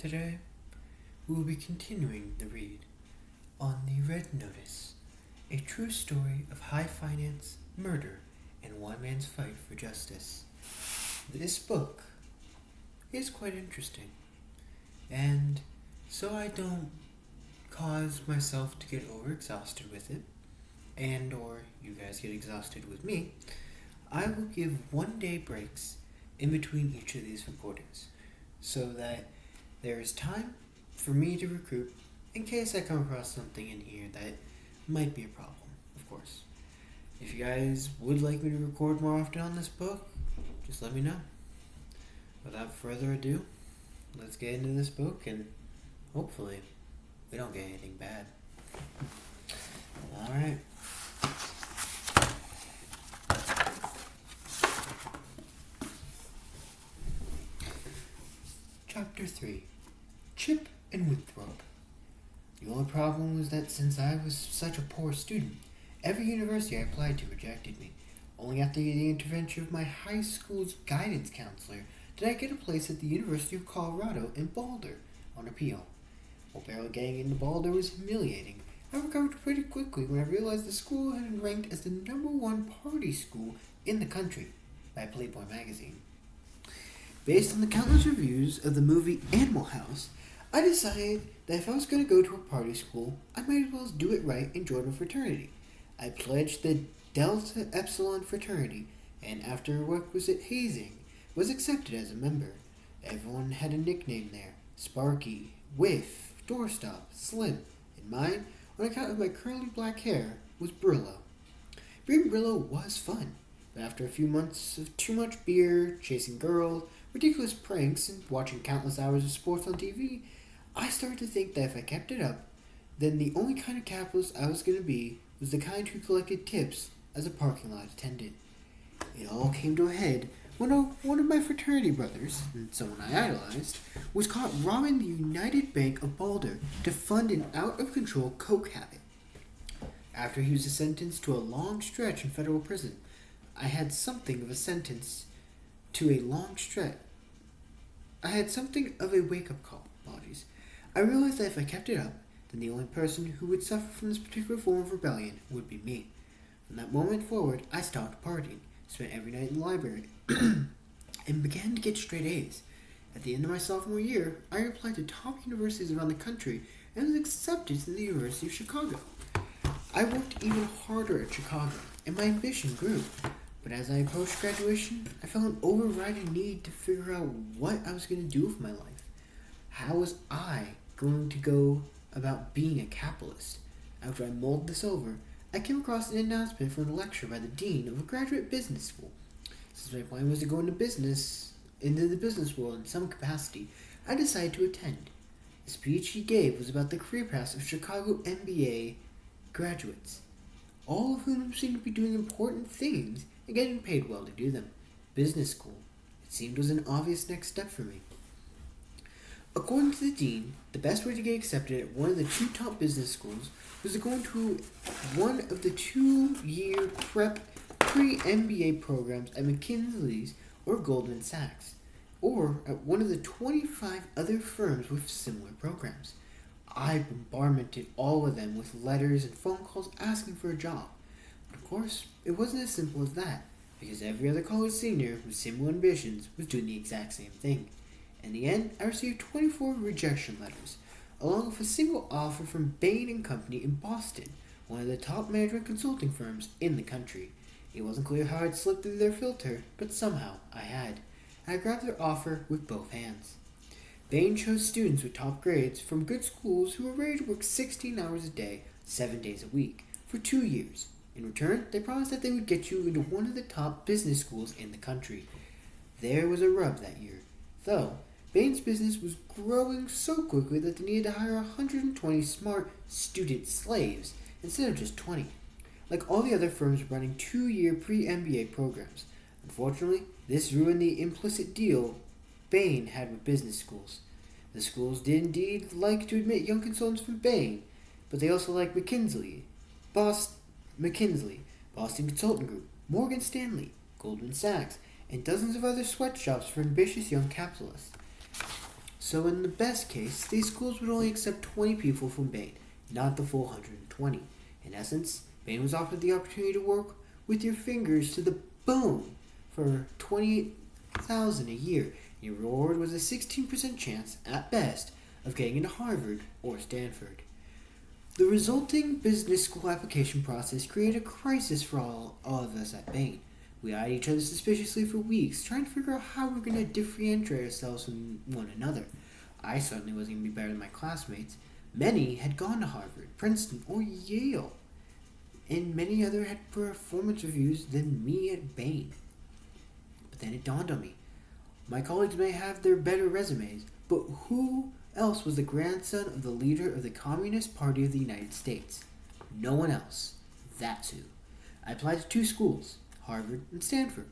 Today, we will be continuing the read on The Red Notice, a true story of high finance, murder, and one man's fight for justice. This book is quite interesting, and so I don't cause myself to get overexhausted with it, and or you guys get exhausted with me, I will give 1 day breaks in between each of these recordings, so that there is time for me to recruit in case I come across something in here that might be a problem, of course. If you guys would like me to record more often on this book, just let me know. Without further ado, let's get into this book and hopefully we don't get anything bad. Alright. Chapter 3. Chip and Winthrop. The only problem was that since I was such a poor student, every university I applied to rejected me. Only after the intervention of my high school's guidance counselor did I get a place at the University of Colorado in Boulder on appeal. While barely getting into Boulder was humiliating, I recovered pretty quickly when I realized the school had been ranked as the #1 party school in the country by Playboy magazine. Based on the countless reviews of the movie Animal House, I decided that if I was going to go to a party school, I might as well do it right and join a fraternity. I pledged the Delta Epsilon fraternity, and after a requisite hazing, was accepted as a member. Everyone had a nickname there: Sparky, Whiff, Doorstop, Slim, and mine, on account of my curly black hair, was Brillo. Being Brillo was fun, but after a few months of too much beer, chasing girls, ridiculous pranks, and watching countless hours of sports on TV, I started to think that if I kept it up, then the only kind of capitalist I was going to be was the kind who collected tips as a parking lot attendant. It all came to a head when one of my fraternity brothers, and someone I idolized, was caught robbing the United Bank of Boulder to fund an out-of-control coke habit. After he was sentenced to a long stretch in federal prison, I had something of a wake-up call. Apologies. I realized that if I kept it up, then the only person who would suffer from this particular form of rebellion would be me. From that moment forward, I stopped partying, spent every night in the library, and began to get straight A's. At the end of my sophomore year, I applied to top universities around the country and was accepted to the University of Chicago. I worked even harder at Chicago, and my ambition grew. But as I approached graduation, I felt an overriding need to figure out what I was going to do with my life. How was I going to go about being a capitalist? After I mulled this over, I came across an announcement for a lecture by the dean of a graduate business school. Since my plan was to go into the business world in some capacity, I decided to attend. The speech he gave was about the career paths of Chicago MBA graduates, all of whom seemed to be doing important things and getting paid well to do them. Business school, it seemed, was an obvious next step for me. According to the dean, the best way to get accepted at one of the 2 top business schools was to go into one of the 2-year prep pre-MBA programs at McKinsey's or Goldman Sachs, or at one of the 25 other firms with similar programs. I bombarded all of them with letters and phone calls asking for a job. But of course, it wasn't as simple as that, because every other college senior with similar ambitions was doing the exact same thing. In the end, I received 24 rejection letters, along with a single offer from Bain & Company in Boston, one of the top management consulting firms in the country. It wasn't clear how I'd slipped through their filter, but somehow I had. I grabbed their offer with both hands. Bain chose students with top grades from good schools who were ready to work 16 hours a day, 7 days a week, for 2 years. In return, they promised that they would get you into one of the top business schools in the country. There was a rub that year, though. Bain's business was growing so quickly that they needed to hire 120 smart student slaves instead of just 20, like all the other firms running 2-year pre-MBA programs. Unfortunately, this ruined the implicit deal Bain had with business schools. The schools did indeed like to admit young consultants from Bain, but they also liked McKinsey, Boston Consulting Group, Morgan Stanley, Goldman Sachs, and dozens of other sweatshops for ambitious young capitalists. So in the best case, these schools would only accept 20 people from Bain, not the full 120. In essence, Bain was offered the opportunity to work with your fingers to the bone for 28,000 a year. Your reward was a 16% chance, at best, of getting into Harvard or Stanford. The resulting business school application process created a crisis for all of us at Bain. We eyed each other suspiciously for weeks, trying to figure out how we were going to differentiate ourselves from one another. I certainly wasn't going to be better than my classmates. Many had gone to Harvard, Princeton, or Yale, and many other had performance reviews than me at Bain. But then it dawned on me. My colleagues may have their better resumes, but who else was the grandson of the leader of the Communist Party of the United States? No one else. That's who. I applied to two schools, Harvard and Stanford,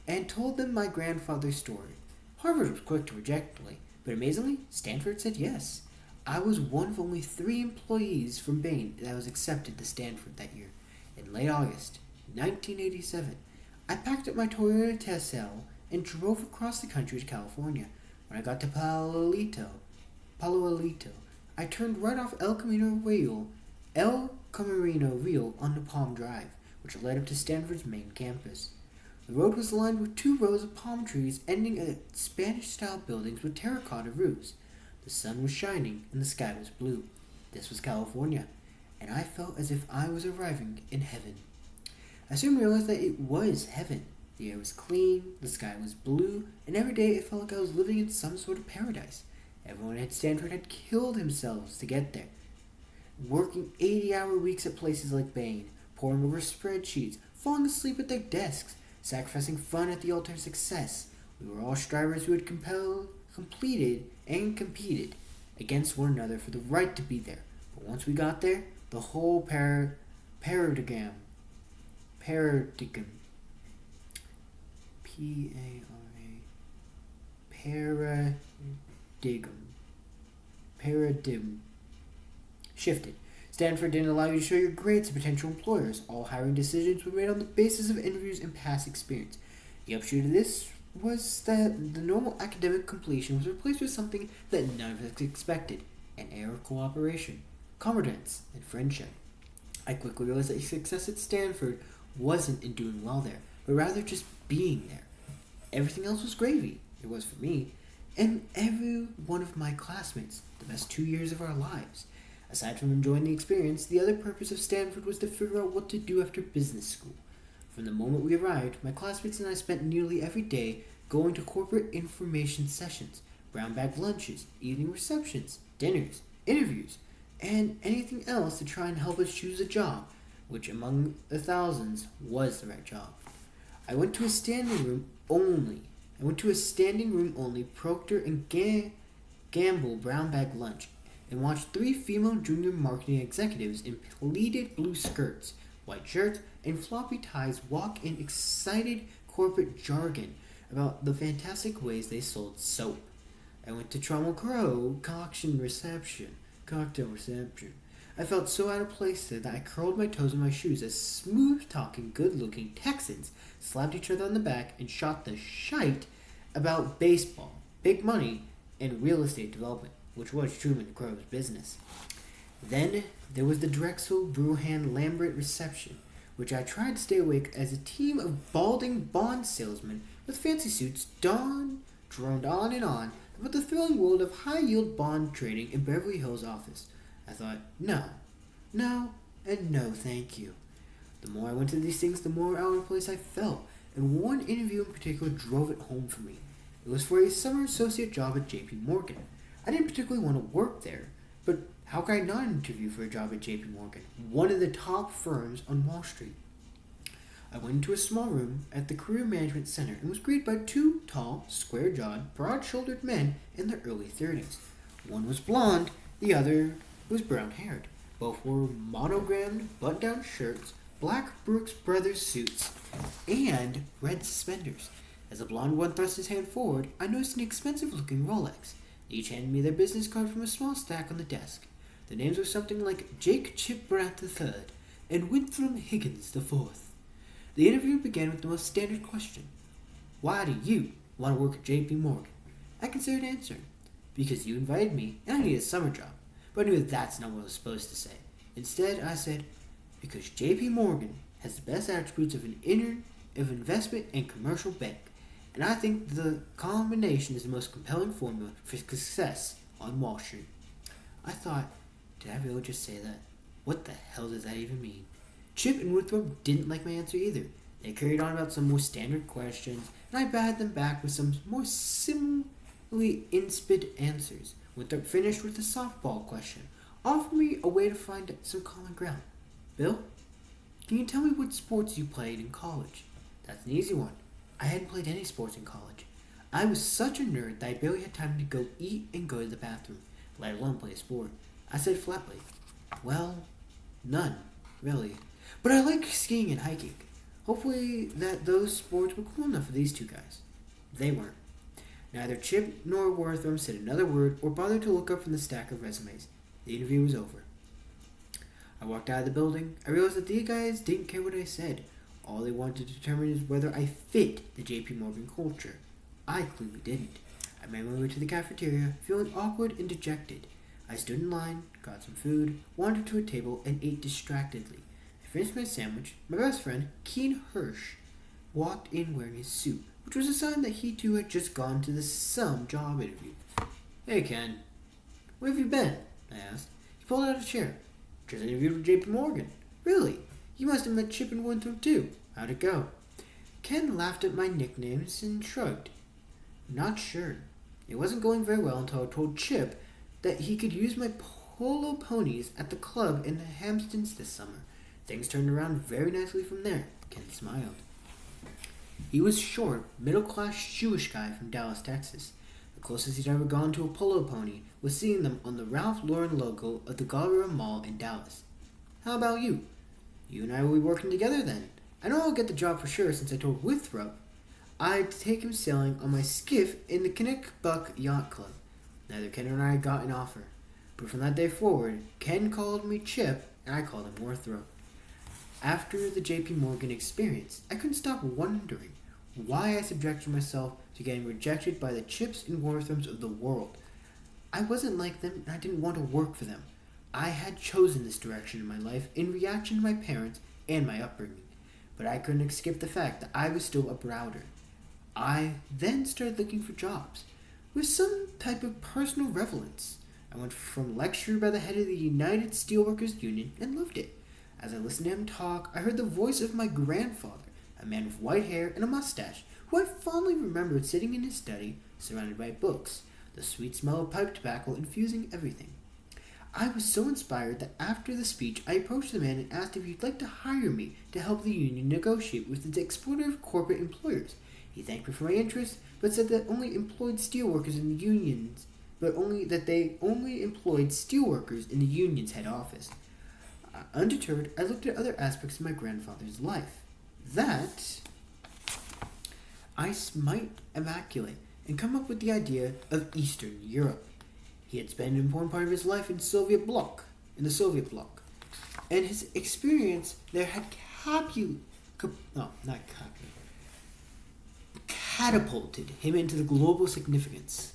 and told them my grandfather's story. Harvard was quick to reject me, but amazingly, Stanford said yes. I was one of only 3 employees from Bain that was accepted to Stanford that year. In late August 1987, I packed up my Toyota Tercel and drove across the country to California. When I got to Palo Alito, I turned right off El Camino Real onto Palm Drive, which led up to Stanford's main campus. The road was lined with 2 rows of palm trees ending at Spanish-style buildings with terracotta roofs. The sun was shining and the sky was blue. This was California, and I felt as if I was arriving in heaven. I soon realized that it was heaven. The air was clean, the sky was blue, and every day it felt like I was living in some sort of paradise. Everyone at Stanford had killed themselves to get there, working 80-hour weeks at places like Bain, poring over spreadsheets, falling asleep at their desks, sacrificing fun at the altar of success. We were all strivers who had completed and competed against one another for the right to be there. But once we got there, the whole paradigm, P-A-R-A, paradigm shifted. Stanford didn't allow you to show your grades to potential employers. All hiring decisions were made on the basis of interviews and past experience. The upshot of this was that the normal academic completion was replaced with something that none of us expected: an air of cooperation, confidence, and friendship. I quickly realized that success at Stanford wasn't in doing well there, but rather just being there. Everything else was gravy. It was for me, and every one of my classmates, the best 2 years of our lives. Aside from enjoying the experience, the other purpose of Stanford was to figure out what to do after business school. From the moment we arrived, my classmates and I spent nearly every day going to corporate information sessions, brown bag lunches, evening receptions, dinners, interviews, and anything else to try and help us choose a job, which among the thousands was the right job. I went to a standing room only Procter and Gamble brown bag lunch and watched 3 female junior marketing executives in pleated blue skirts, white shirts, and floppy ties walk in excited corporate jargon about the fantastic ways they sold soap. I went to Trammell Crow cocktail reception. I felt so out of place there that I curled my toes in my shoes as smooth-talking, good-looking Texans slapped each other on the back and shot the shite about baseball, big money, and real estate development, which was Truman Crow's business. Then there was the Drexel Bruhan Lambert reception, which I tried to stay awake as a team of balding bond salesmen with fancy suits droned on and on about the thrilling world of high-yield bond trading in Beverly Hills office. I thought, no, and no thank you. The more I went to these things, the more out of place I felt, and one interview in particular drove it home for me. It was for a summer associate job at J.P. Morgan. I didn't particularly want to work there, but how could I not interview for a job at J.P. Morgan, one of the top firms on Wall Street? I went into a small room at the Career Management Center and was greeted by 2 tall, square-jawed, broad-shouldered men in their early 30s. One was blonde, the other was brown-haired. Both wore monogrammed button-down shirts, black Brooks Brothers suits, and red suspenders. As the blonde one thrust his hand forward, I noticed an expensive-looking Rolex. They each handed me their business card from a small stack on the desk. The names were something like Jake Chipbrandt III and Winthrop Higgins IV. The interview began with the most standard question. Why do you want to work at J.P. Morgan? I considered answering. because you invited me and I need a summer job. But I knew that's not what I was supposed to say. Instead, I said, because JP Morgan has the best attributes of of investment and commercial bank. And I think the combination is the most compelling formula for success on Wall Street. I thought, did I really just say that? What the hell does that even mean? Chip and Winthrop didn't like my answer either. They carried on about some more standard questions, and I batted them back with some more similarly insipid answers. Winthrop finished with a softball question, offering me a way to find some common ground. Bill, can you tell me what sports you played in college? That's an easy one. I hadn't played any sports in college. I was such a nerd that I barely had time to go eat and go to the bathroom, let alone play a sport. I said flatly, well, none, really. But I like skiing and hiking. Hopefully that those sports were cool enough for these two guys. They weren't. Neither Chip nor Wortham said another word or bothered to look up from the stack of resumes. The interview was over. I walked out of the building. I realized that these guys didn't care what I said. All they wanted to determine is whether I fit the JP Morgan culture. I clearly didn't. I made my way to the cafeteria, feeling awkward and dejected. I stood in line, got some food, wandered to a table, and ate distractedly. I finished my sandwich. My best friend, Keen Hirsch, walked in wearing his suit, which was a sign that he too had just gone to some job interview. Hey, Ken. Where have you been? I asked. He pulled out a chair. Just interviewed with JP Morgan. Really? You must have met Chip and Winthrop too. How'd it go? Ken laughed at my nicknames and shrugged. Not sure. It wasn't going very well until I told Chip that he could use my polo ponies at the club in the Hamptons this summer. Things turned around very nicely from there. Ken smiled. He was short, middle-class Jewish guy from Dallas, Texas. The closest he'd ever gone to a polo pony was seeing them on the Ralph Lauren logo of the Galleria Mall in Dallas. How about you? You and I will be working together then. I know I'll get the job for sure since I told Winthrop I'd take him sailing on my skiff in the Knickerbuck Yacht Club. Neither Ken nor I got an offer. But from that day forward, Ken called me Chip and I called him Winthrop. After the JP Morgan experience, I couldn't stop wondering why I subjected myself to getting rejected by the Chips and Worthams of the world. I wasn't like them and I didn't want to work for them. I had chosen this direction in my life in reaction to my parents and my upbringing, but I couldn't skip the fact that I was still a Browder. I then started looking for jobs with some type of personal relevance. I went from lecture by the head of the United Steelworkers Union and loved it. As I listened to him talk, I heard the voice of my grandfather, a man with white hair and a mustache, who I fondly remembered sitting in his study, surrounded by books, the sweet smell of pipe tobacco infusing everything. I was so inspired that after the speech, I approached the man and asked if he'd like to hire me to help the union negotiate with its exploitative corporate employers. He thanked me for my interest, but said that only employed steelworkers in the unions, but only that they only employed steelworkers in the union's head office. Undeterred, I looked at other aspects of my grandfather's life that I might evaluate and come up with the idea of Eastern Europe. He had spent an important part of his life in the Soviet bloc, and his experience there had catapulted him into the global significance.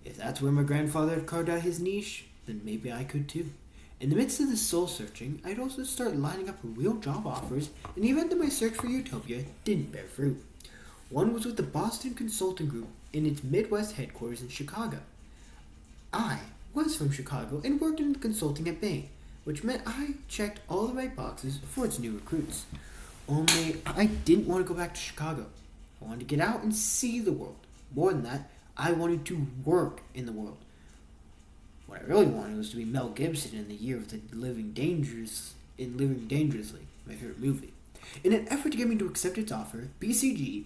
If that's where my grandfather had carved out his niche, then maybe I could too. In the midst of this soul-searching, I'd also start lining up real job offers in the event that my search for utopia didn't bear fruit. One was with the Boston Consulting Group in its Midwest headquarters in Chicago. I was from Chicago and worked in consulting at Bain, which meant I checked all the right boxes for its new recruits. Only I didn't want to go back to Chicago. I wanted to get out and see the world. More than that, I wanted to work in the world. What I really wanted was to be Mel Gibson in The Year of the Living Dangerously, my favorite movie. In an effort to get me to accept its offer, BCG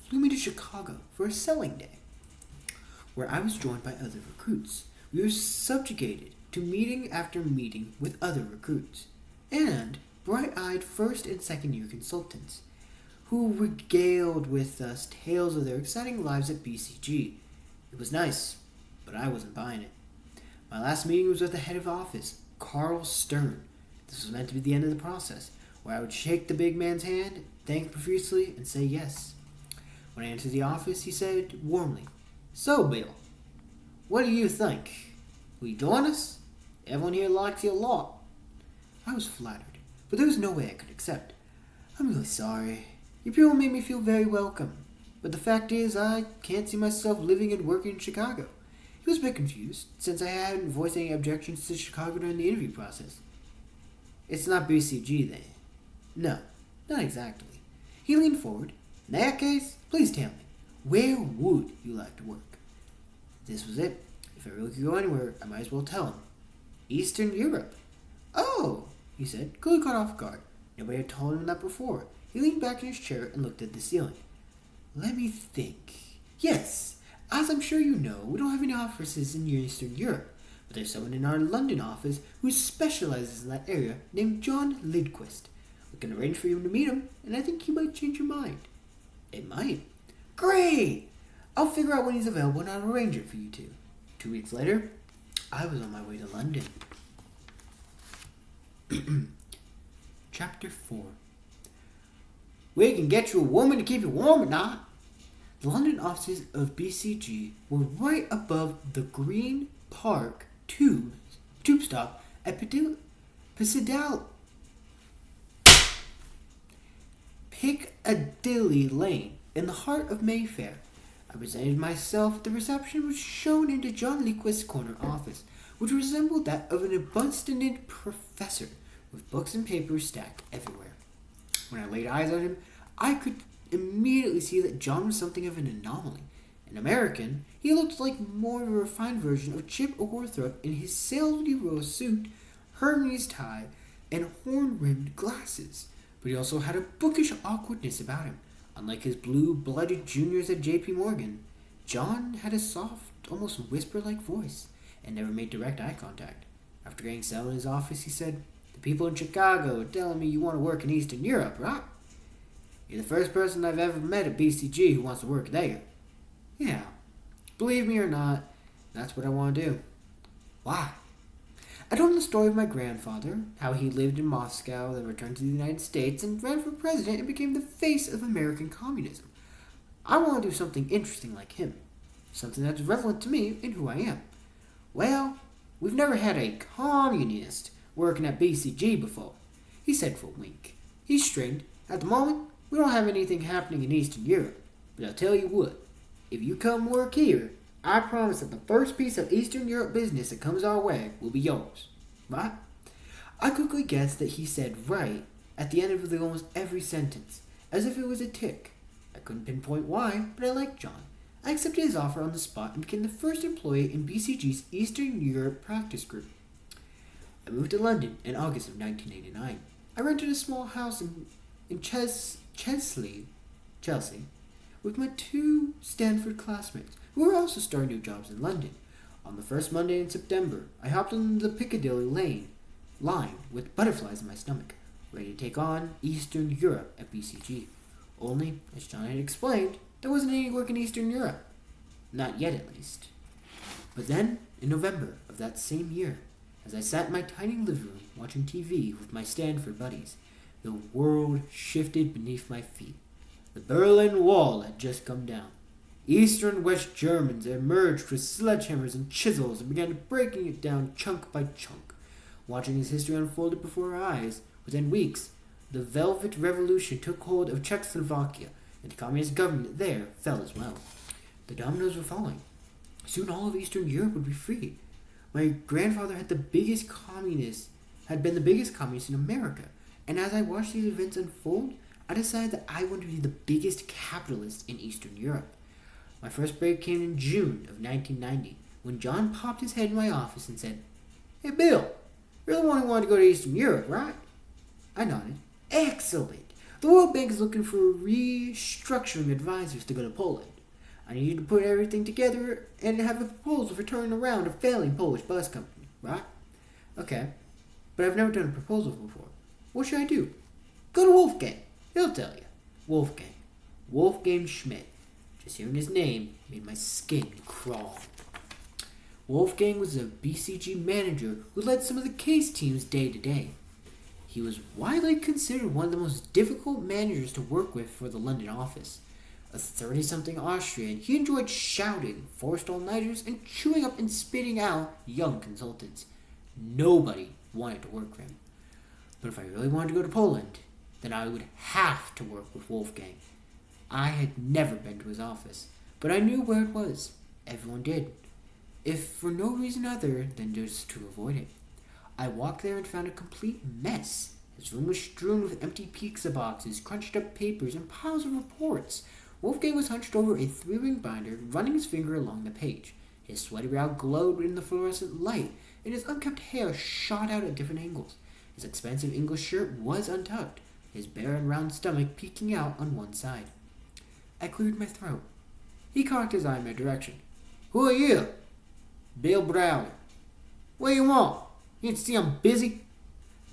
flew me to Chicago for a selling day, where I was joined by other recruits. We were subjugated to meeting after meeting with other recruits, and bright-eyed first and second year consultants, who regaled with us tales of their exciting lives at BCG. It was nice, but I wasn't buying it. My last meeting was with the head of office, Carl Stern. This was meant to be the end of the process, where I would shake the big man's hand, thank profusely, and say yes. When I entered the office, he said warmly, "So, Bill, What do you think? Will you join us? Everyone here likes you a lot. I was flattered, but there was no way I could accept. I'm really sorry. You people made me feel very welcome. But the fact is, I can't see myself living and working in Chicago. He was a bit confused, since I hadn't voiced any objections to Chicago during the interview process. It's not BCG, then? No, not exactly. He leaned forward. In that case, please tell me, where would you like to work? This was it. If I really could go anywhere, I might as well tell him. Eastern Europe. Oh, he said, clearly caught off guard. Nobody had told him that before. He leaned back in his chair and looked at the ceiling. Let me think. Yes, as I'm sure you know, we don't have any offices in Eastern Europe, but there's someone in our London office who specializes in that area named John Lidquist. We can arrange for you to meet him, and I think he might change your mind. It might. Great! I'll figure out when he's available and I'll arrange it for you two. 2 weeks later, I was on my way to London. Chapter 4. We can get you a woman to keep you warm at night. The London offices of BCG were right above the Green Park tube stop at Piccadilly Lane in the heart of Mayfair. I presented myself at the reception, which shone into John Lidquist's corner office, which resembled that of an abundant professor, with books and papers stacked everywhere. When I laid eyes on him, I could immediately see that John was something of an anomaly. An American, he looked like more of a refined version of Chip Orthrop in his salty rose suit, Hermes tie, and horn-rimmed glasses. But he also had a bookish awkwardness about him. Unlike his blue-blooded juniors at J.P. Morgan, John had a soft, almost whisper-like voice, and never made direct eye contact. After getting settled in his office, he said, "The people in Chicago are telling me you want to work in Eastern Europe, right? You're the first person I've ever met at BCG who wants to work there." "Yeah, believe me or not, that's what I want to do." "Why?" I told him the story of my grandfather, how he lived in Moscow, then returned to the United States, and ran for president and became the face of American communism. I want to do something interesting like him, something that's relevant to me and who I am. "Well, we've never had a communist working at BCG before," he said for a wink. He strained. "At the moment, we don't have anything happening in Eastern Europe, but I'll tell you what, if you come work here, I promise that the first piece of Eastern Europe business that comes our way will be yours. Right?" I quickly guessed that he said right at the end of almost every sentence, as if it was a tick. I couldn't pinpoint why, but I liked John. I accepted his offer on the spot and became the first employee in BCG's Eastern Europe practice group. I moved to London in August of 1989. I rented a small house in Chelsea, with my 2 Stanford classmates, who were also starting new jobs in London. On the first Monday in September, I hopped on the Piccadilly line with butterflies in my stomach, ready to take on Eastern Europe at BCG. Only, as John had explained, there wasn't any work in Eastern Europe. Not yet, at least. But then, in November of that same year, as I sat in my tiny living room watching TV with my Stanford buddies, the world shifted beneath my feet. The Berlin Wall had just come down. Eastern and West Germans emerged with sledgehammers and chisels and began breaking it down chunk by chunk. Watching his history unfolded before our eyes, within weeks, the Velvet Revolution took hold of Czechoslovakia, and the communist government there fell as well. The dominoes were falling. Soon all of Eastern Europe would be free. My grandfather had been the biggest communist in America, and as I watched these events unfold, I decided that I wanted to be the biggest capitalist in Eastern Europe. My first break came in June of 1990, when John popped his head in my office and said, "Hey Bill, you're the one who wanted to go to Eastern Europe, right?" I nodded. "Excellent. The World Bank is looking for restructuring advisors to go to Poland. I need you to put everything together and have a proposal for turning around a failing Polish bus company, right?" "Okay, but I've never done a proposal before. What should I do?" "Go to Wolfgang. He'll tell you." Wolfgang Schmidt. Just hearing his name made my skin crawl. Wolfgang was a BCG manager who led some of the case teams day to day. He was widely considered one of the most difficult managers to work with for the London office. A 30-something Austrian, he enjoyed shouting, forced all-nighters, and chewing up and spitting out young consultants. Nobody wanted to work for him. But if I really wanted to go to Poland, then I would have to work with Wolfgang. I had never been to his office, but I knew where it was. Everyone did, if for no reason other than just to avoid it. I walked there and found a complete mess. His room was strewn with empty pizza boxes, crunched up papers, and piles of reports. Wolfgang was hunched over a three-ring binder, running his finger along the page. His sweaty brow glowed in the fluorescent light, and his unkempt hair shot out at different angles. His expensive English shirt was untucked, his bare and round stomach peeking out on one side. I cleared my throat. He cocked his eye in my direction. "Who are you?" "Bill Browder." "What do you want? You can see I'm busy."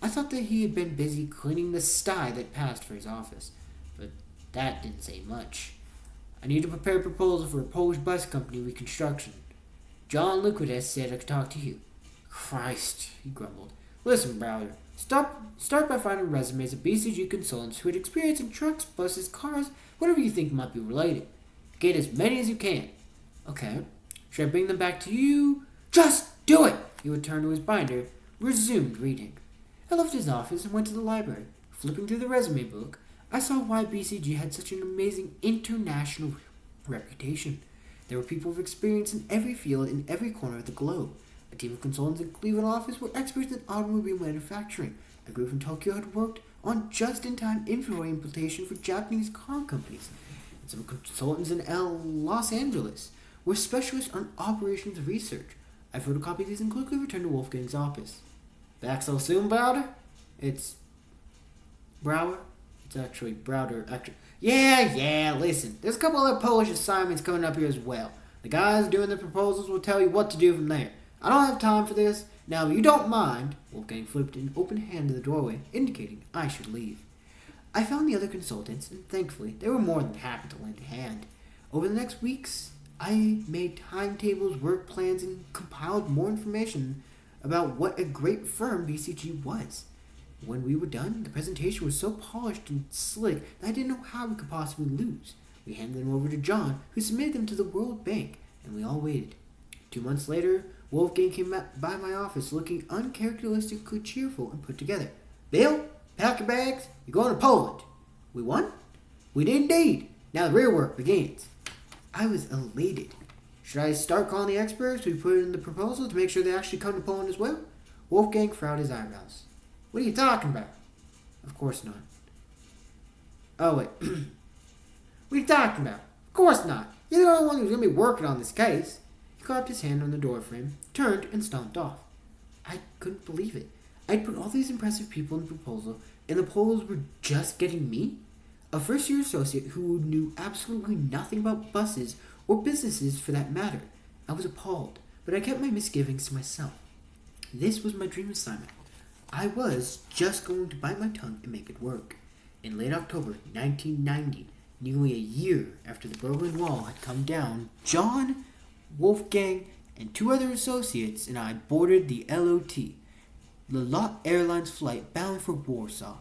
I thought that he had been busy cleaning the sty that passed for his office, but that didn't say much. "I need to prepare a proposal for a Polish bus company reconstruction. John Luquides said I could talk to you." "Christ," he grumbled. "Listen, Browder, start by finding resumes of BCG consultants who had experience in trucks, buses, cars, whatever you think might be related. Get as many as you can." "Okay. Should I bring them back to you?" "Just do it!" He returned to his binder, resumed reading. I left his office and went to the library. Flipping through the resume book, I saw why BCG had such an amazing international reputation. There were people with experience in every field in every corner of the globe. A team of consultants in Cleveland office were experts in automobile manufacturing. A group from Tokyo had worked on just-in-time inventory implementation for Japanese car companies. And some consultants in Los Angeles were specialists on operations research. I photocopied these and quickly returned to Wolfgang's office. "Back so soon, Browder?" "It's Brower? It's actually Browder. Yeah, listen. There's a couple other Polish assignments coming up here as well. The guys doing the proposals will tell you what to do from there. I don't have time for this. Now, if you don't mind," Wolfgang flipped an open hand to the doorway, indicating I should leave. I found the other consultants, and thankfully, they were more than happy to lend a hand. Over the next weeks, I made timetables, work plans, and compiled more information about what a great firm BCG was. When we were done, the presentation was so polished and slick that I didn't know how we could possibly lose. We handed them over to John, who submitted them to the World Bank, and we all waited. 2 months later, Wolfgang came by my office looking uncharacteristically cheerful and put together. "Bill, pack your bags. You're going to Poland." "We won?" "We did indeed. Now the real work begins." I was elated. Should I start calling the experts we put in the proposal to make sure they actually come to Poland as well? Wolfgang frowned his eyebrows. "What are you talking about?" "Of course not." "Oh, wait. What are you talking about? Of course not. You're the only one who's going to be working on this case." He clapped his hand on the doorframe, turned, and stomped off. I couldn't believe it. I'd put all these impressive people in the proposal, and the Poles were just getting me? A first-year associate who knew absolutely nothing about buses or businesses for that matter. I was appalled, but I kept my misgivings to myself. This was my dream assignment. I was just going to bite my tongue and make it work. In late October 1990, nearly a year after the Berlin Wall had come down, John, Wolfgang, and 2 other associates and I boarded the LOT, the LOT Airlines flight bound for Warsaw.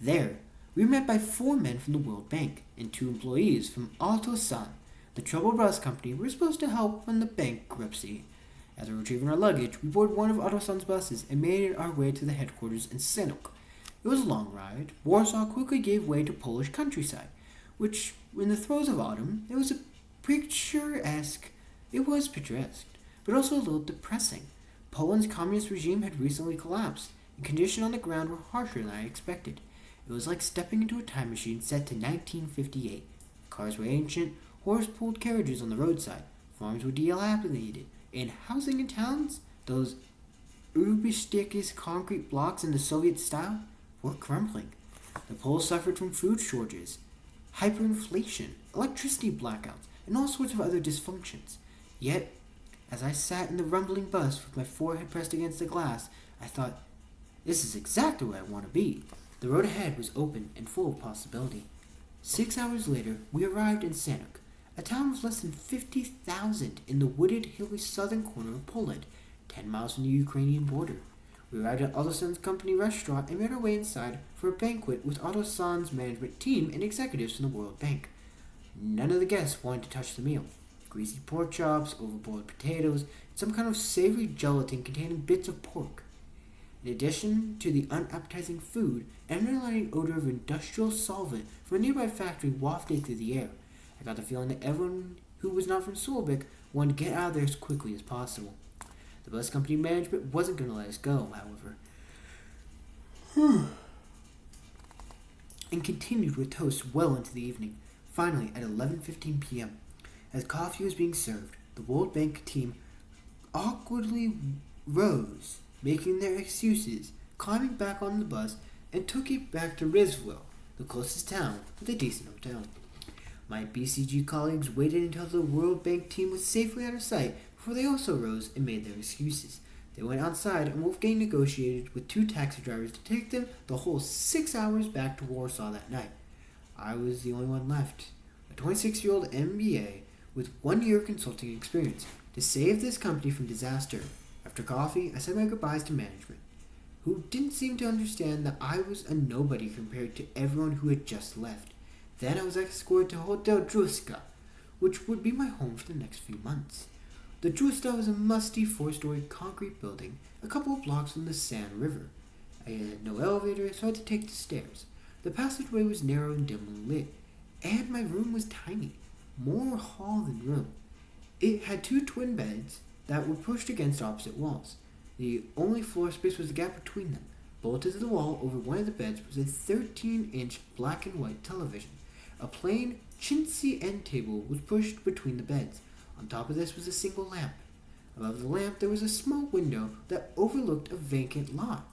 There, we were met by 4 men from the World Bank and 2 employees from Autosan, the troubled bus company we were supposed to help when the bankruptcy. As we were retrieving our luggage, we boarded one of Autosan's buses and made our way to the headquarters in Sanok. It was a long ride. Warsaw quickly gave way to Polish countryside, which, in the throes of autumn, it was picturesque, but also a little depressing. Poland's communist regime had recently collapsed, and conditions on the ground were harsher than I expected. It was like stepping into a time machine set to 1958. Cars were ancient, horse-pulled carriages on the roadside, farms were dilapidated, and housing in towns, those urbisticus concrete blocks in the Soviet style, were crumbling. The Poles suffered from food shortages, hyperinflation, electricity blackouts, and all sorts of other dysfunctions. Yet, as I sat in the rumbling bus with my forehead pressed against the glass, I thought, this is exactly where I want to be. The road ahead was open and full of possibility. 6 hours later, we arrived in Sanok, a town of less than 50,000 in the wooded, hilly southern corner of Poland, 10 miles from the Ukrainian border. We arrived at Autosan's company restaurant and made our way inside for a banquet with Autosan's management team and executives from the World Bank. None of the guests wanted to touch the meal. Greasy pork chops, overboiled potatoes, and some kind of savory gelatin containing bits of pork. In addition to the unappetizing food, an underlying odor of industrial solvent from a nearby factory wafted through the air. I got the feeling that everyone who was not from Solvik wanted to get out of there as quickly as possible. The bus company management wasn't going to let us go, however, and continued with toast well into the evening. Finally, at 11:15 p.m., as coffee was being served, the World Bank team awkwardly rose, making their excuses, climbing back on the bus, and took it back to Riswell, the closest town with a decent hotel. My BCG colleagues waited until the World Bank team was safely out of sight before they also rose and made their excuses. They went outside and Wolfgang negotiated with 2 taxi drivers to take them the whole 6 hours back to Warsaw that night. I was the only one left, a 26-year-old MBA with 1 year of consulting experience, to save this company from disaster. After coffee, I said my goodbyes to management, who didn't seem to understand that I was a nobody compared to everyone who had just left. Then I was escorted to Hotel Druska, which would be my home for the next few months. The Druska was a musty 4-story concrete building a couple of blocks from the San River. I had no elevator, so I had to take the stairs. The passageway was narrow and dimly lit, and my room was tiny, more hall than room. It had 2 twin beds that were pushed against opposite walls. The only floor space was the gap between them. Bolted to the wall over one of the beds was a 13-inch black and white television. A plain chintzy end table was pushed between the beds. On top of this was a single lamp. Above the lamp there was a small window that overlooked a vacant lot.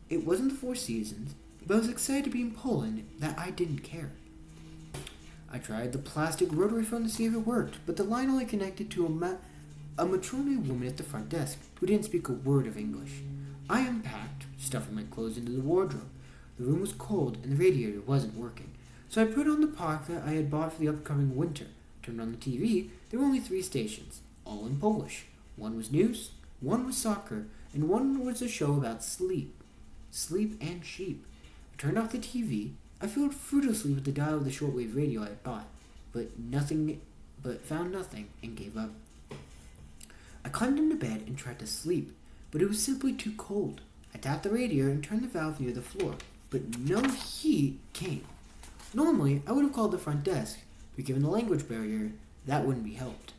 It wasn't the Four Seasons, but I was excited to be in Poland that I didn't care. I tried the plastic rotary phone to see if it worked, but the line only connected to a matronly woman at the front desk who didn't speak a word of English. I unpacked, stuffing my clothes into the wardrobe. The room was cold and the radiator wasn't working, so I put on the parka I had bought for the upcoming winter. Turned on the TV. There were only 3 stations, all in Polish. One was news, one was soccer, and one was a show about sleep and sheep. I turned off the TV. I filled fruitlessly with the dial of the shortwave radio I had bought, but found nothing and gave up. I climbed into bed and tried to sleep, but it was simply too cold. I tapped the radiator and turned the valve near the floor, but no heat came. Normally, I would have called the front desk, but given the language barrier, that wouldn't be helped.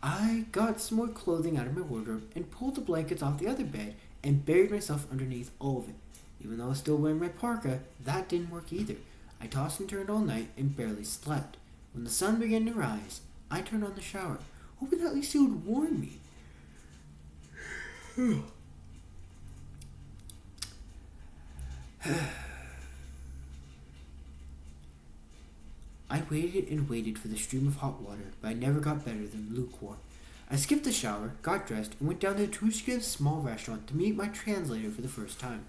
I got some more clothing out of my wardrobe and pulled the blankets off the other bed and buried myself underneath all of it. Even though I was still wearing my parka, that didn't work either. I tossed and turned all night and barely slept. When the sun began to rise, I turned on the shower, hoping that at least it would warm me. I waited and waited for the stream of hot water, but I never got better than lukewarm. I skipped the shower, got dressed, and went down to Tushkin's small restaurant to meet my translator for the first time.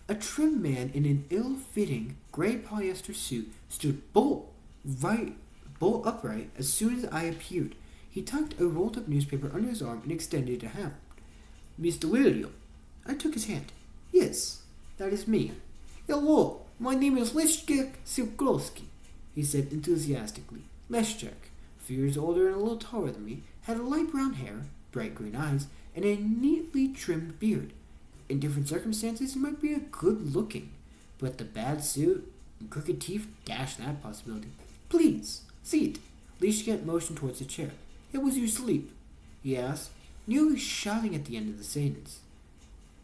A trim man in an ill-fitting gray polyester suit stood bolt upright as soon as I appeared. He tucked a rolled-up newspaper under his arm and extended it to him. "Mr. William." I took his hand. "Yes, that is me." "Hello, my name is Leszek Sikorski," he said enthusiastically. Leszek, a few years older and a little taller than me, had light brown hair, bright green eyes, and a neatly trimmed beard. In different circumstances, he might be a good-looking, but the bad suit and crooked teeth dashed that possibility. "Please, seat." Leszek motioned towards the chair. "How was your sleep?" he asked, nearly shouting at the end of the sentence.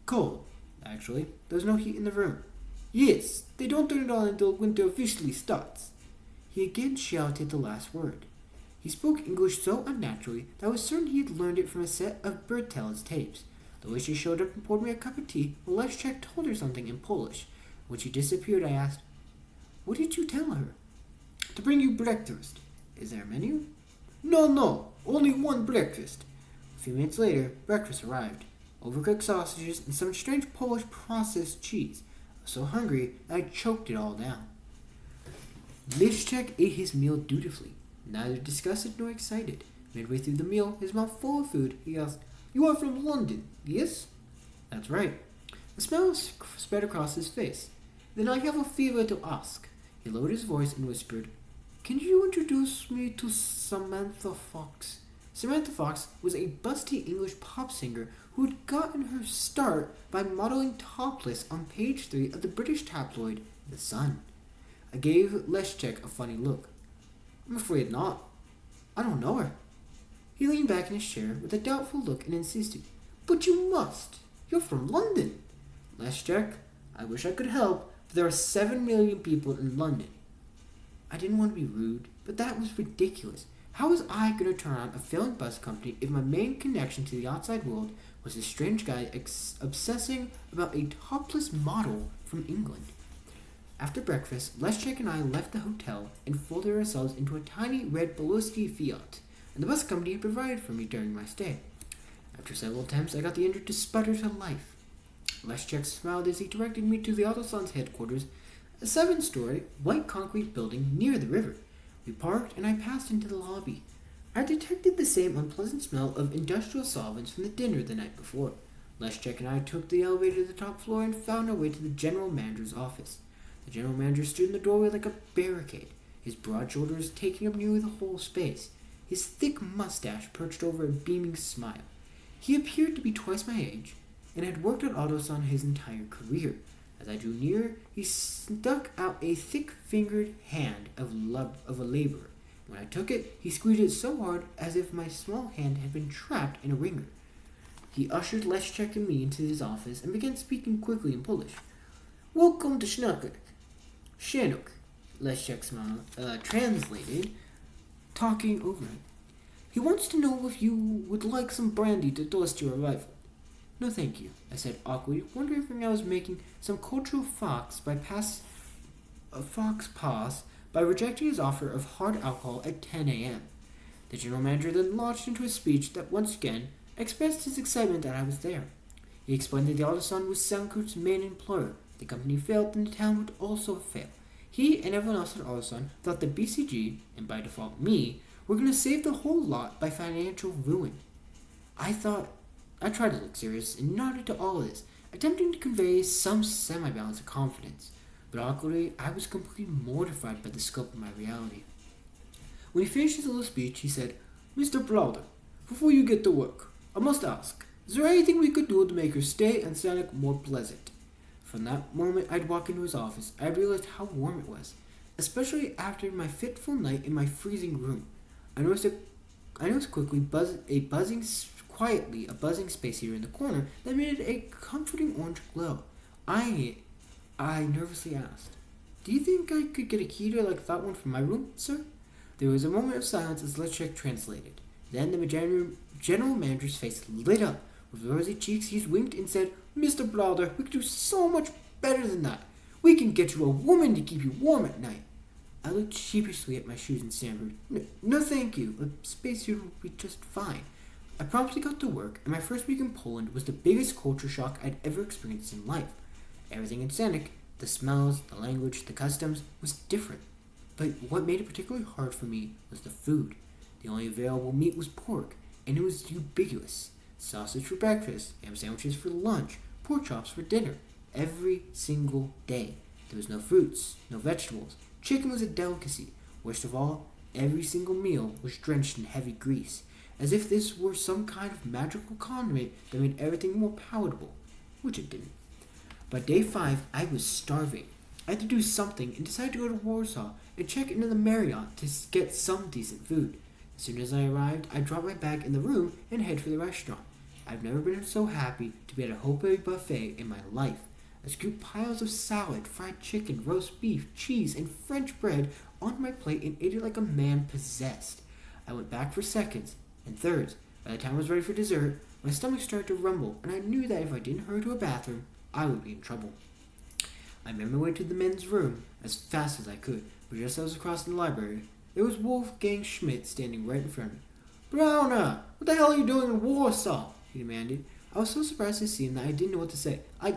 "Cold, actually. There's no heat in the room." "Yes, they don't turn it on until winter officially starts." He again shouted the last word. He spoke English so unnaturally that I was certain he had learned it from a set of Bertel's tapes. The way she showed up and poured me a cup of tea, while Leszek told her something in Polish. When she disappeared, I asked, "What did you tell her?" "To bring you breakfast." "Is there a menu?" No, only one breakfast." A few minutes later, breakfast arrived. Overcooked sausages and some strange Polish processed cheese. I was so hungry that I choked it all down. Leszek ate his meal dutifully, neither disgusted nor excited. Midway through the meal, his mouth full of food, he asked, "You are from London, yes?" "That's right." A smile spread across his face. "Then I have a favor to ask." He lowered his voice and whispered, Can you introduce me to Samantha Fox? Samantha Fox was a busty English pop singer who had gotten her start by modeling topless on page 3 of the British tabloid The Sun. I gave Leszek a funny look. I'm afraid not. I don't know her. He leaned back in his chair with a doubtful look and insisted, But you must. You're from London. Leszek, I wish I could help, but there are 7 million people in London. I didn't want to be rude, but that was ridiculous. How was I going to turn on a failing bus company if my main connection to the outside world was this strange guy obsessing about a topless model from England? After breakfast, Leszek and I left the hotel and folded ourselves into a tiny red Belowski Fiat, and the bus company had provided for me during my stay. After several attempts, I got the engine to sputter to life. Leszek smiled as he directed me to the Autoson's headquarters, a 7-story, white concrete building near the river. We parked and I passed into the lobby. I detected the same unpleasant smell of industrial solvents from the dinner the night before. Leszek and I took the elevator to the top floor and found our way to the general manager's office. The general manager stood in the doorway like a barricade, his broad shoulders taking up nearly the whole space. His thick mustache perched over a beaming smile. He appeared to be twice my age, and had worked at Autoson his entire career. As I drew near, he stuck out a thick-fingered hand of a laborer. When I took it, he squeezed it so hard as if my small hand had been trapped in a wringer. He ushered Leszek and me into his office and began speaking quickly in Polish. Welcome to Shanuk, Leszek translated, talking over him. He wants to know if you would like some brandy to toast your arrival. No, thank you, I said awkwardly, wondering if I was making some cultural fox pass by rejecting his offer of hard alcohol at 10 a.m. The general manager then launched into a speech that once again expressed his excitement that I was there. He explained that the Autoson was Soundcoot's main employer. The company failed, and the town would also fail. He and everyone else at Autoson thought that BCG, and by default me, were going to save the whole lot by financial ruin. I tried to look serious and nodded to all of this, attempting to convey some semi-balance of confidence. But awkwardly, I was completely mortified by the scope of my reality. When he finished his little speech, he said, Mr. Browder, before you get to work, I must ask, is there anything we could do to make your stay in Sanic more pleasant? From that moment I'd walk into his office, I realized how warm it was, especially after my fitful night in my freezing room. I noticed quickly a buzzing space here in the corner that made it a comforting orange glow. I nervously asked, Do you think I could get a heater like that one from my room, sir? There was a moment of silence as Leszek translated. Then the general manager's face lit up. With rosy cheeks, he winked and said, Mr. Browder, we can do so much better than that. We can get you a woman to keep you warm at night. I looked sheepishly at my shoes and stammered, No, thank you. A spacesuit will be just fine. I promptly got to work, and my first week in Poland was the biggest culture shock I'd ever experienced in life. Everything in Sanic, the smells, the language, the customs, was different. But what made it particularly hard for me was the food. The only available meat was pork, and it was ubiquitous. Sausage for breakfast, ham sandwiches for lunch, pork chops for dinner. Every single day. There was no fruits, no vegetables. Chicken was a delicacy. Worst of all, every single meal was drenched in heavy grease, as if this were some kind of magical condiment that made everything more palatable, which it didn't. By day 5, I was starving. I had to do something and decided to go to Warsaw and check into the Marriott to get some decent food. As soon as I arrived, I dropped my bag in the room and head for the restaurant. I've never been so happy to be at a Hope buffet in my life. I scooped piles of salad, fried chicken, roast beef, cheese, and French bread onto my plate and ate it like a man possessed. I went back for seconds and thirds. By the time I was ready for dessert, my stomach started to rumble, and I knew that if I didn't hurry to a bathroom, I would be in trouble. I made my way to the men's room as fast as I could, but just as I was crossing the library, there was Wolfgang Schmidt standing right in front of me. Browner, what the hell are you doing in Warsaw? He demanded. I was so surprised to see him that I didn't know what to say. I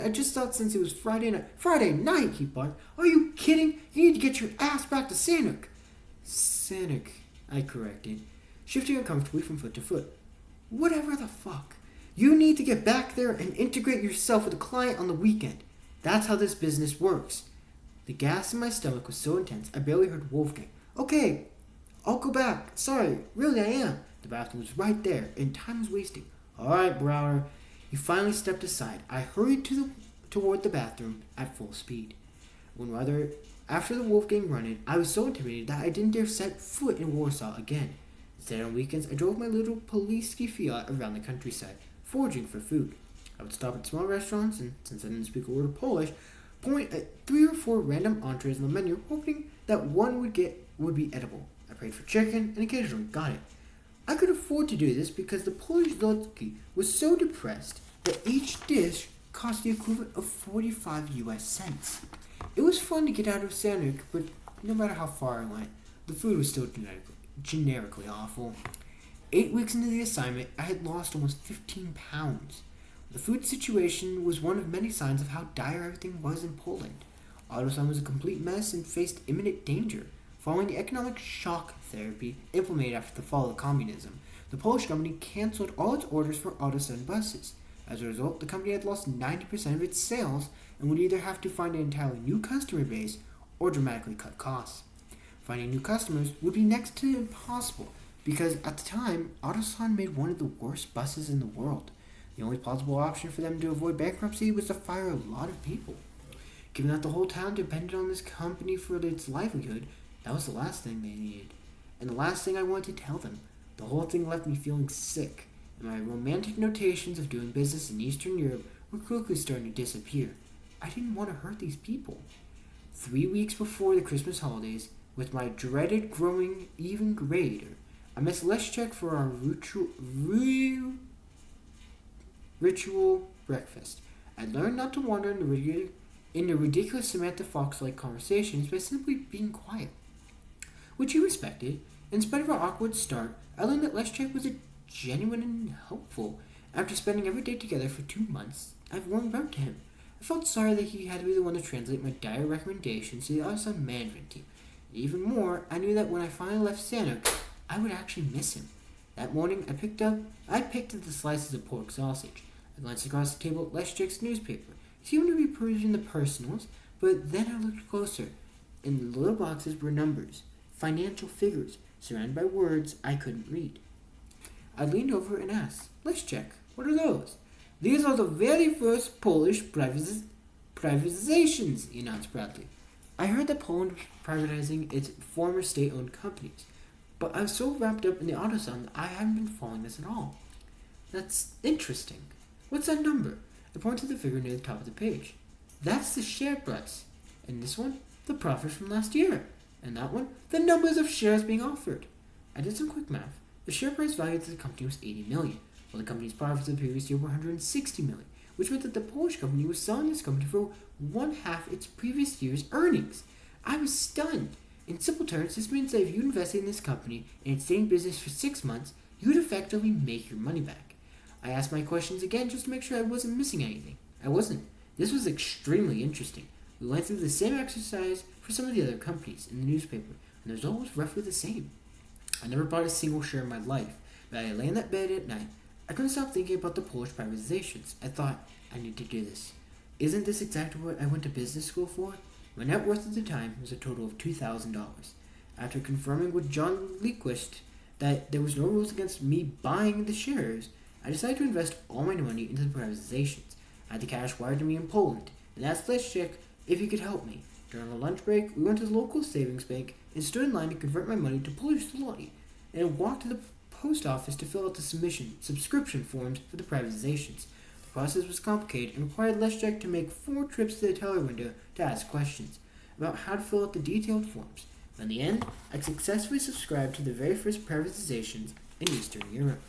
just thought since it was Friday night. Friday night, he barked. Are you kidding? You need to get your ass back to Sanic. Sanic, I corrected, shifting uncomfortably from foot to foot. Whatever the fuck. You need to get back there and integrate yourself with a client on the weekend. That's how this business works. The gas in my stomach was so intense I barely heard Wolfgang. Okay, I'll go back. Sorry, really I am. The bathroom was right there, and time was wasting. Alright, Browner. He finally stepped aside. I hurried toward the bathroom at full speed. When rather after the Wolfgang run-in, I was so intimidated that I didn't dare set foot in Warsaw again. Instead, on weekends, I drove my little Poliski Fiat around the countryside, foraging for food. I would stop at small restaurants and, since I didn't speak a word of Polish, point at 3 or 4 random entrees on the menu, hoping that one would be edible. I prayed for chicken and occasionally got it. I could afford to do this because the Polish zloty was so depressed that each dish cost the equivalent of 45 US cents. It was fun to get out of Sanuk, but no matter how far I went, the food was still generically awful. 8 weeks into the assignment, I had lost almost 15 pounds. The food situation was one of many signs of how dire everything was in Poland. Autosan was a complete mess and faced imminent danger. Following the economic shock therapy implemented after the fall of communism, the Polish company canceled all its orders for Autosan buses. As a result, the company had lost 90% of its sales and would either have to find an entirely new customer base or dramatically cut costs. Finding new customers would be next to impossible because at the time, Autosan made one of the worst buses in the world. The only plausible option for them to avoid bankruptcy was to fire a lot of people. Given that the whole town depended on this company for its livelihood, that was the last thing they needed. And the last thing I wanted to tell them. The whole thing left me feeling sick, and my romantic notations of doing business in Eastern Europe were quickly starting to disappear. I didn't want to hurt these people. 3 weeks before the Christmas holidays, with my dreaded growing even greater, I missed Leszek for our ritual breakfast. I learned not to wander into ridiculous Samantha Fox-like conversations by simply being quiet, which he respected. In spite of our awkward start, I learned that Leszek was a genuine and helpful. After spending every day together for 2 months, I've warmed up to him. I felt sorry that he had to be the one to translate my dire recommendations to the Autosan management team. Even more, I knew that when I finally left Sanuk, I would actually miss him. That morning, I picked up the slices of pork sausage. I glanced across the table at Leszek's newspaper. He seemed to be perusing the personals, but then I looked closer. In the little boxes were numbers, financial figures, surrounded by words I couldn't read. I leaned over and asked, Leszek, what are those? These are the very first Polish privatizations, he announced proudly. I heard that Poland was privatizing its former state-owned companies, but I was so wrapped up in the Autosan that I hadn't been following this at all. That's interesting. What's that number? I pointed to the figure near the top of the page. That's the share price. And this one, the profits from last year. And that one, the numbers of shares being offered. I did some quick math. The share price value of the company was 80 million, while the company's profits of the previous year were 160 million, which meant that the Polish company was selling this company for 1/2 its previous year's earnings. I was stunned. In simple terms, this means that if you invested in this company and it stayed in business for 6 months, you would effectively make your money back. I asked my questions again just to make sure I wasn't missing anything. I wasn't. This was extremely interesting. We went through the same exercise for some of the other companies in the newspaper, and the result was roughly the same. I never bought a single share in my life, but I lay in that bed at night. I couldn't stop thinking about the Polish privatizations. I thought, I need to do this. Isn't this exactly what I went to business school for? My net worth at the time was a total of $2,000. After confirming with John Lequist that there was no rules against me buying the shares, I decided to invest all my money into the privatizations. I had the cash wired to me in Poland, and asked Leszek if he could help me. During a lunch break, we went to the local savings bank and stood in line to convert my money to Polish zloty, and walked to the post office to fill out the subscription forms for the privatizations. The process was complicated and required Leszek to make 4 trips to the teller window to ask questions about how to fill out the detailed forms. But in the end, I successfully subscribed to the very first privatizations in Eastern Europe.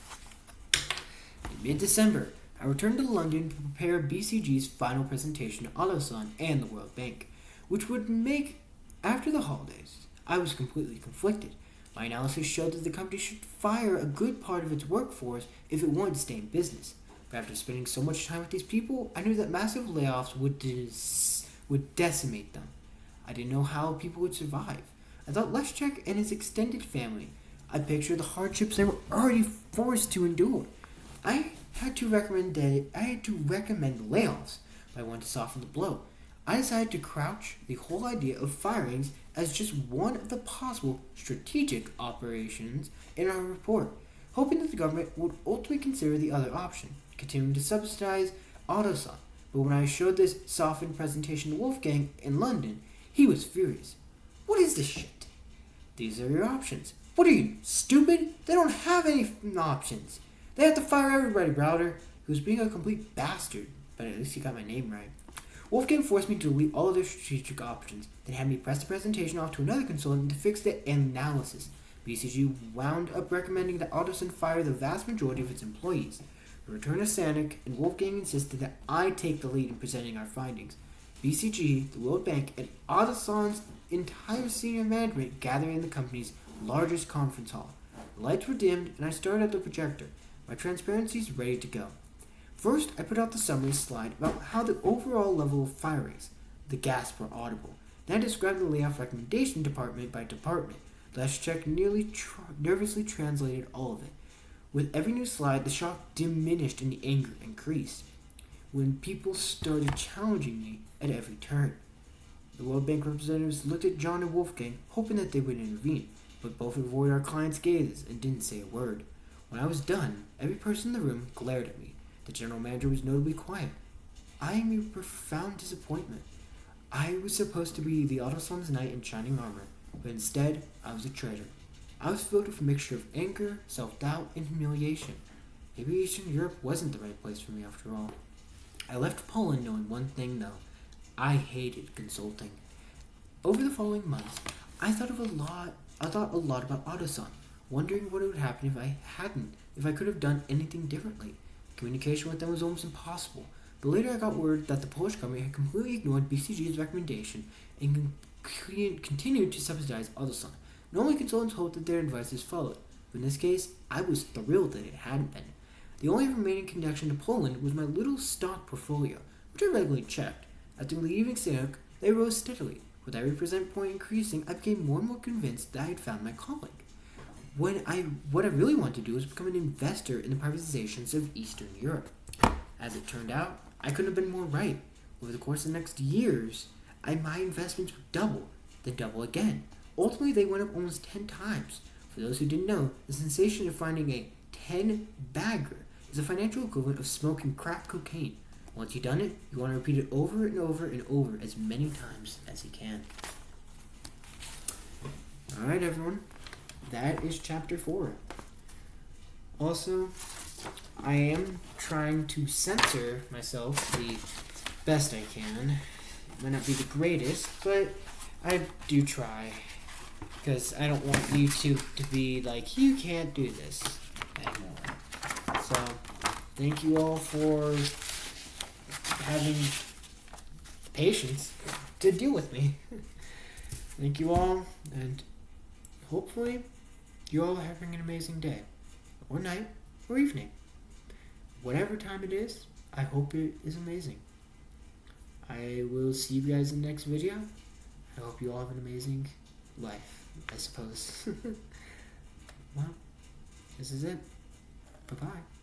In mid-December, I returned to London to prepare BCG's final presentation to Autosan and the World Bank, which would make after the holidays. I was completely conflicted. My analysis showed that the company should fire a good part of its workforce if it wanted to stay in business. But after spending so much time with these people, I knew that massive layoffs would decimate them. I didn't know how people would survive. I thought Leszek and his extended family. I pictured the hardships they were already forced to endure. I had to recommend layoffs, but I wanted to soften the blow. I decided to crouch the whole idea of firings as just one of the possible strategic operations in our report, hoping that the government would ultimately consider the other option, continuing to subsidize Autoson. But when I showed this softened presentation to Wolfgang in London, he was furious. What is this shit? These are your options. What are you, stupid? They don't have any options. They have to fire everybody, Browder. He was being a complete bastard, but at least he got my name right. Wolfgang forced me to delete all of their strategic options, then had me press the presentation off to another consultant to fix the analysis. BCG wound up recommending that Autoson fire the vast majority of its employees. The return of Sanic, and Wolfgang insisted that I take the lead in presenting our findings. BCG, the World Bank, and Autoson's entire senior management gathered in the company's largest conference hall. The lights were dimmed, and I started up the projector. My transparencies ready to go. First, I put out the summary slide about how the overall level of firings. The gasps were audible. Then I described the layoff recommendation department by department. Leszczek nervously translated all of it. With every new slide, the shock diminished and the anger increased. When people started challenging me at every turn. The World Bank representatives looked at John and Wolfgang, hoping that they would intervene, but both avoided our clients' gazes and didn't say a word. When I was done, every person in the room glared at me. The general manager was notably quiet. I am in profound disappointment. I was supposed to be the Autoson's knight in shining armor, but instead, I was a traitor. I was filled with a mixture of anger, self-doubt, and humiliation. Maybe Eastern Europe wasn't the right place for me after all. I left Poland knowing one thing though. I hated consulting. Over the following months, I thought a lot about Autoson, wondering what would happen if I could have done anything differently. Communication with them was almost impossible, but later I got word that the Polish government had completely ignored BCG's recommendation and continued to subsidize Autoson. Normally consultants hoped that their advice is followed, but in this case, I was thrilled that it hadn't been. The only remaining connection to Poland was my little stock portfolio, which I regularly checked. After leaving Sanic, they rose steadily. With every percent point increasing, I became more and more convinced that I had found my calling. What I really wanted to do was become an investor in the privatizations of Eastern Europe. As it turned out, I couldn't have been more right. Over the course of the next years, my investments would double, then double again. Ultimately, they went up almost 10 times. For those who didn't know, the sensation of finding a 10-bagger is the financial equivalent of smoking crack cocaine. Once you've done it, you want to repeat it over and over and over as many times as you can. Alright, everyone. That is chapter 4. Also, I am trying to censor myself the best I can. It might not be the greatest, but I do try. Because I don't want YouTube to be like, you can't do this anymore. So, thank you all for having patience to deal with me. Thank you all, and hopefully you all are having an amazing day, or night, or evening. Whatever time it is, I hope it is amazing. I will see you guys in the next video. I hope you all have an amazing life, I suppose. Well, this is it. Bye-bye.